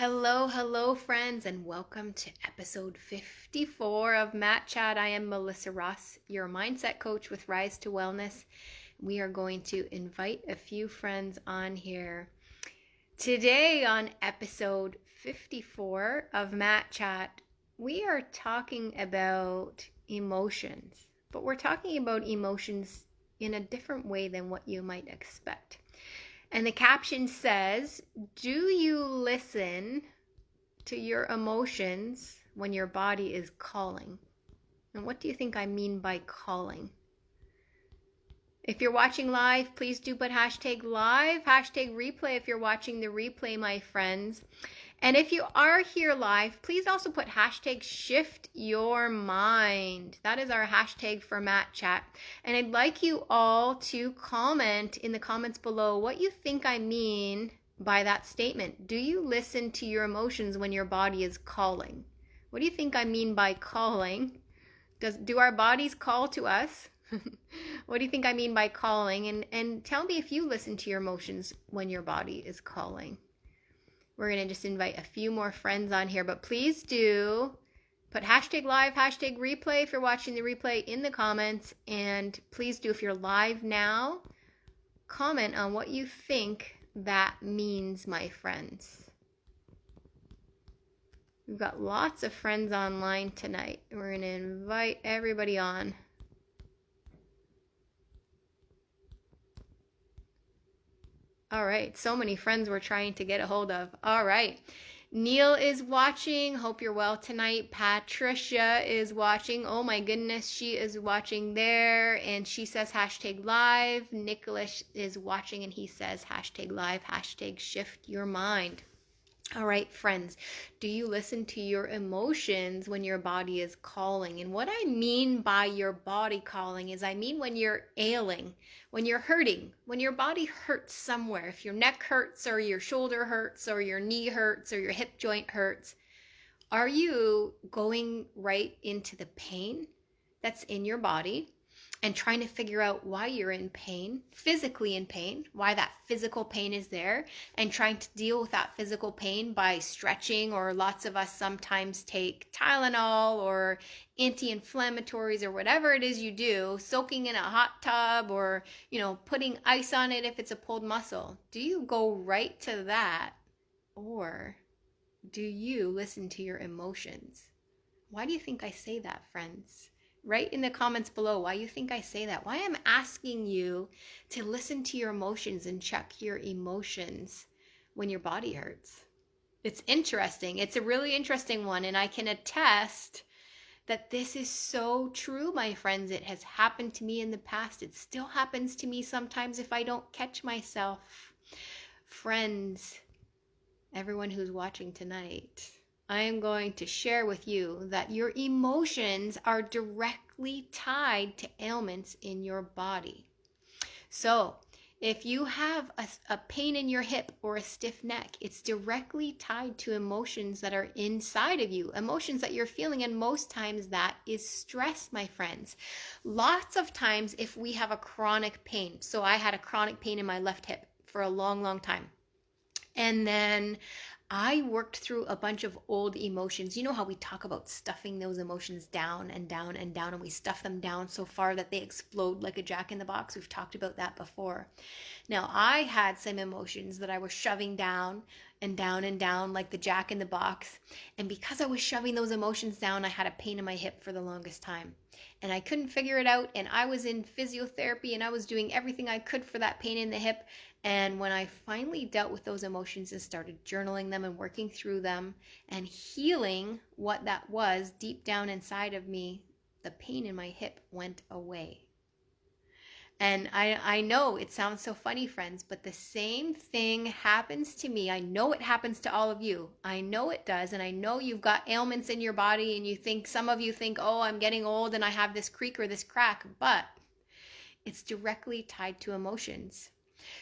Hello, friends, and welcome to episode 54 of Matt Chat. I am Melissa Ross, your mindset coach with Rise to Wellness. We are going to invite a few friends on here. Today, on episode 54 of Matt Chat, we are talking about emotions, but we're talking about emotions in a different way than what you might expect. And the caption says, do you listen to your emotions when your body is calling? And what do you think I mean by calling? If you're watching live, please do put hashtag live, hashtag replay if you're watching the replay, my friends. And if you are here live, please also put hashtag shift your mind. That is our hashtag for Matt Chat. And I'd like you all to comment in the comments below what you think I mean by that statement. Do you listen to your emotions when your body is calling? What do you think I mean by calling? Do our bodies call to us? What do you think I mean by calling? And tell me if you listen to your emotions when your body is calling. We're going to just invite a few more friends on here, but please do put hashtag live, hashtag replay if you're watching the replay in the comments. And please do, if you're live now, comment on what you think that means, my friends. We've got lots of friends online tonight. We're going to invite everybody on. All right, so many friends we're trying to get a hold of. All right, Neil is watching. Hope you're well tonight. Patricia is watching. Oh my goodness, she is watching there. And she says hashtag live. Nicholas is watching and he says hashtag live, hashtag shift your mind. All right, friends, do you listen to your emotions when your body is calling? And what I mean by your body calling is I mean when you're ailing, when you're hurting, when your body hurts somewhere. If your neck hurts or your shoulder hurts or your knee hurts or your hip joint hurts, are you going right into the pain that's in your body and trying to figure out why you're in pain, physically in pain, why that physical pain is there, and trying to deal with that physical pain by stretching, or lots of us sometimes take Tylenol or anti-inflammatories or whatever it is you do, soaking in a hot tub or, putting ice on it if it's a pulled muscle. Do you go right to that, or do you listen to your emotions? Why do you think I say that, friends? Write in the comments below why you think I say that. Why I'm asking you to listen to your emotions and check your emotions when your body hurts. It's interesting. It's a really interesting one. And I can attest that this is so true, my friends. It has happened to me in the past. It still happens to me sometimes if I don't catch myself. Friends, everyone who's watching tonight, I am going to share with you that your emotions are directly tied to ailments in your body. So if you have a pain in your hip or a stiff neck, it's directly tied to emotions that are inside of you, emotions that you're feeling, and most times that is stress, my friends. Lots of times if we have a chronic pain, so I had a chronic pain in my left hip for a long time. And then I worked through a bunch of old emotions. You know how we talk about stuffing those emotions down and down and down, and we stuff them down so far that they explode like a jack in the box? We've talked about that before. Now, I had some emotions that I was shoving down and down and down like the jack in the box. And because I was shoving those emotions down, I had a pain in my hip for the longest time. And I couldn't figure it out. And I was in physiotherapy and I was doing everything I could for that pain in the hip. And when I finally dealt with those emotions and started journaling them and working through them and healing what that was deep down inside of me, the pain in my hip went away. And I know it sounds so funny, friends, but the same thing happens to me. I know it happens to all of you. I know it does. And I know you've got ailments in your body and some of you think, oh, I'm getting old and I have this creak or this crack, but it's directly tied to emotions.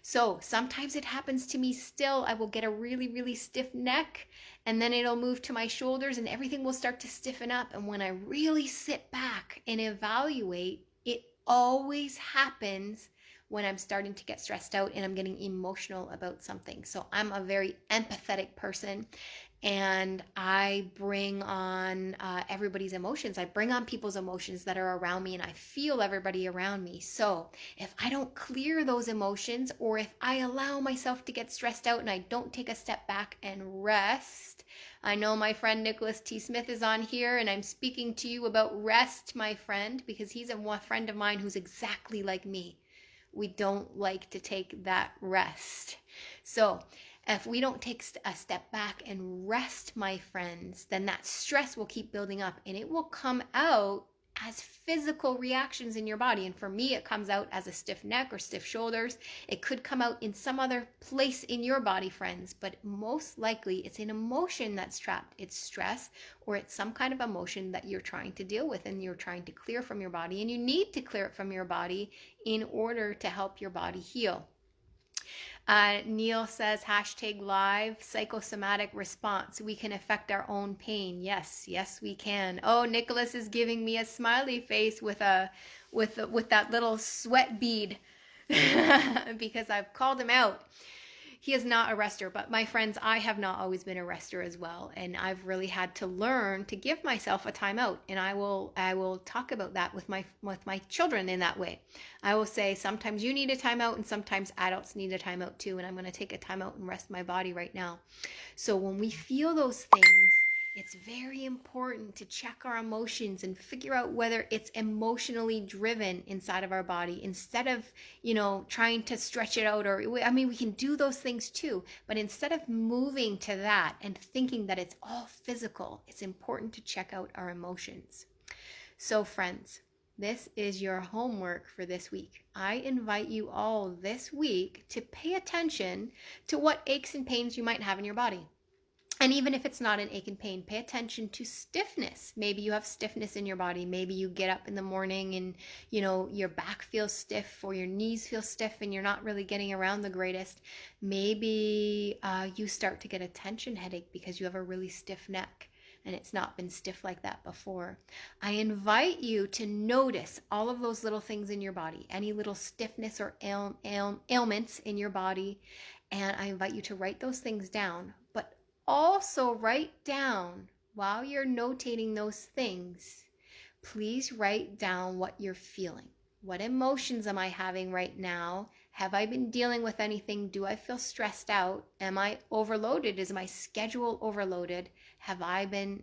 So sometimes it happens to me still. I will get a really, really stiff neck and then it'll move to my shoulders and everything will start to stiffen up. And when I really sit back and evaluate, it always happens when I'm starting to get stressed out and I'm getting emotional about something. So I'm a very empathetic person, and I bring on everybody's emotions. I bring on people's emotions that are around me, and I feel everybody around me. So if I don't clear those emotions, or if I allow myself to get stressed out and I don't take a step back and rest, I know my friend Nicholas T. Smith is on here, and I'm speaking to you about rest, my friend, because he's a friend of mine who's exactly like me. We don't like to take that rest. So if we don't take a step back and rest, my friends, then that stress will keep building up, and it will come out as physical reactions in your body. And for me, it comes out as a stiff neck or stiff shoulders. It could come out in some other place in your body, friends, but most likely it's an emotion that's trapped. It's stress, or it's some kind of emotion that you're trying to deal with and you're trying to clear from your body, and you need to clear it from your body in order to help your body heal. Neil says, hashtag live psychosomatic response. We can affect our own pain. Yes, we can. Oh, Nicholas is giving me a smiley face with that little sweat bead because I've called him out. He is not a rester, but my friends, I have not always been a rester as well, and I've really had to learn to give myself a timeout. And I will talk about that with my children in that way. I will say sometimes you need a timeout, and sometimes adults need a timeout too. And I'm going to take a timeout and rest my body right now. So when we feel those things, it's very important to check our emotions and figure out whether it's emotionally driven inside of our body, instead of, trying to stretch it out. We can do those things too, but instead of moving to that and thinking that it's all physical, it's important to check out our emotions. So friends, this is your homework for this week. I invite you all this week to pay attention to what aches and pains you might have in your body. And even if it's not an ache and pain, pay attention to stiffness. Maybe you have stiffness in your body. Maybe you get up in the morning and, your back feels stiff, or your knees feel stiff and you're not really getting around the greatest. Maybe you start to get a tension headache because you have a really stiff neck and it's not been stiff like that before. I invite you to notice all of those little things in your body, any little stiffness or ailments in your body, and I invite you to write those things down. But also write down, while you're notating those things, please write down what you're feeling. What emotions am I having right now? Have I been dealing with anything? Do I feel stressed out? Am I overloaded? Is my schedule overloaded? Have I been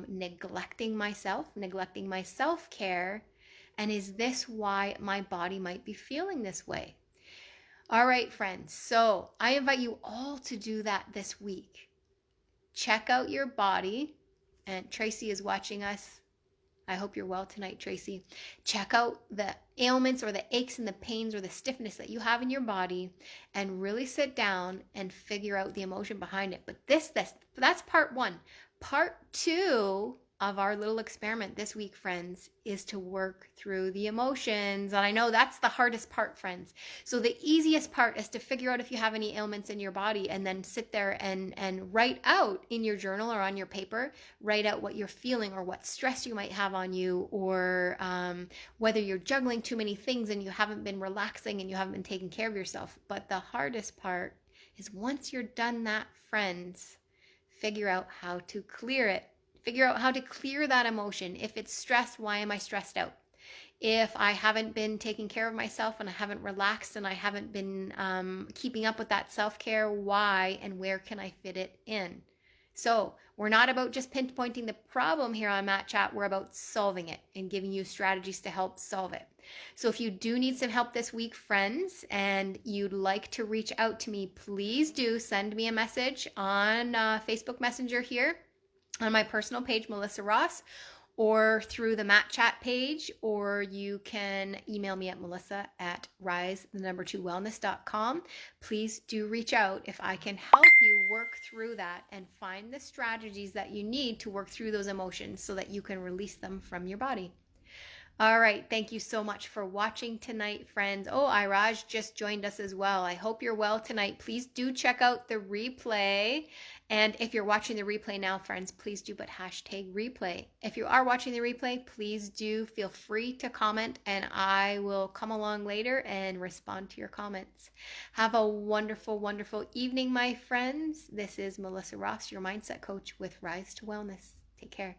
neglecting myself, neglecting my self-care? And is this why my body might be feeling this way? All right, friends. So I invite you all to do that this week. Check out your body. And Tracy is watching us. I hope you're well tonight, Tracy. Check out the ailments or the aches and the pains or the stiffness that you have in your body, and really sit down and figure out the emotion behind it. But that's part one. Part two of our little experiment this week, friends, is to work through the emotions. And I know that's the hardest part, friends. So the easiest part is to figure out if you have any ailments in your body, and then sit there and write out in your journal or on your paper, write out what you're feeling or what stress you might have on you, or whether you're juggling too many things and you haven't been relaxing and you haven't been taking care of yourself. But the hardest part is, once you're done that, friends, figure out how to clear it. Figure out how to clear that emotion. If it's stress, why am I stressed out? If I haven't been taking care of myself and I haven't relaxed and I haven't been keeping up with that self-care, why and where can I fit it in? So we're not about just pinpointing the problem here on Matt Chat. We're about solving it and giving you strategies to help solve it. So if you do need some help this week, friends, and you'd like to reach out to me, please do send me a message on Facebook Messenger here on my personal page, Melissa Ross, or through the Matt Chat page, or you can email me at melissa@rise2wellness.com. Please do reach out if I can help you work through that and find the strategies that you need to work through those emotions so that you can release them from your body. All right. Thank you so much for watching tonight, friends. Oh, Iraj just joined us as well. I hope you're well tonight. Please do check out the replay. And if you're watching the replay now, friends, please do but hashtag replay. If you are watching the replay, please do feel free to comment and I will come along later and respond to your comments. Have a wonderful, wonderful evening, my friends. This is Melissa Ross, your mindset coach with Rise to Wellness. Take care.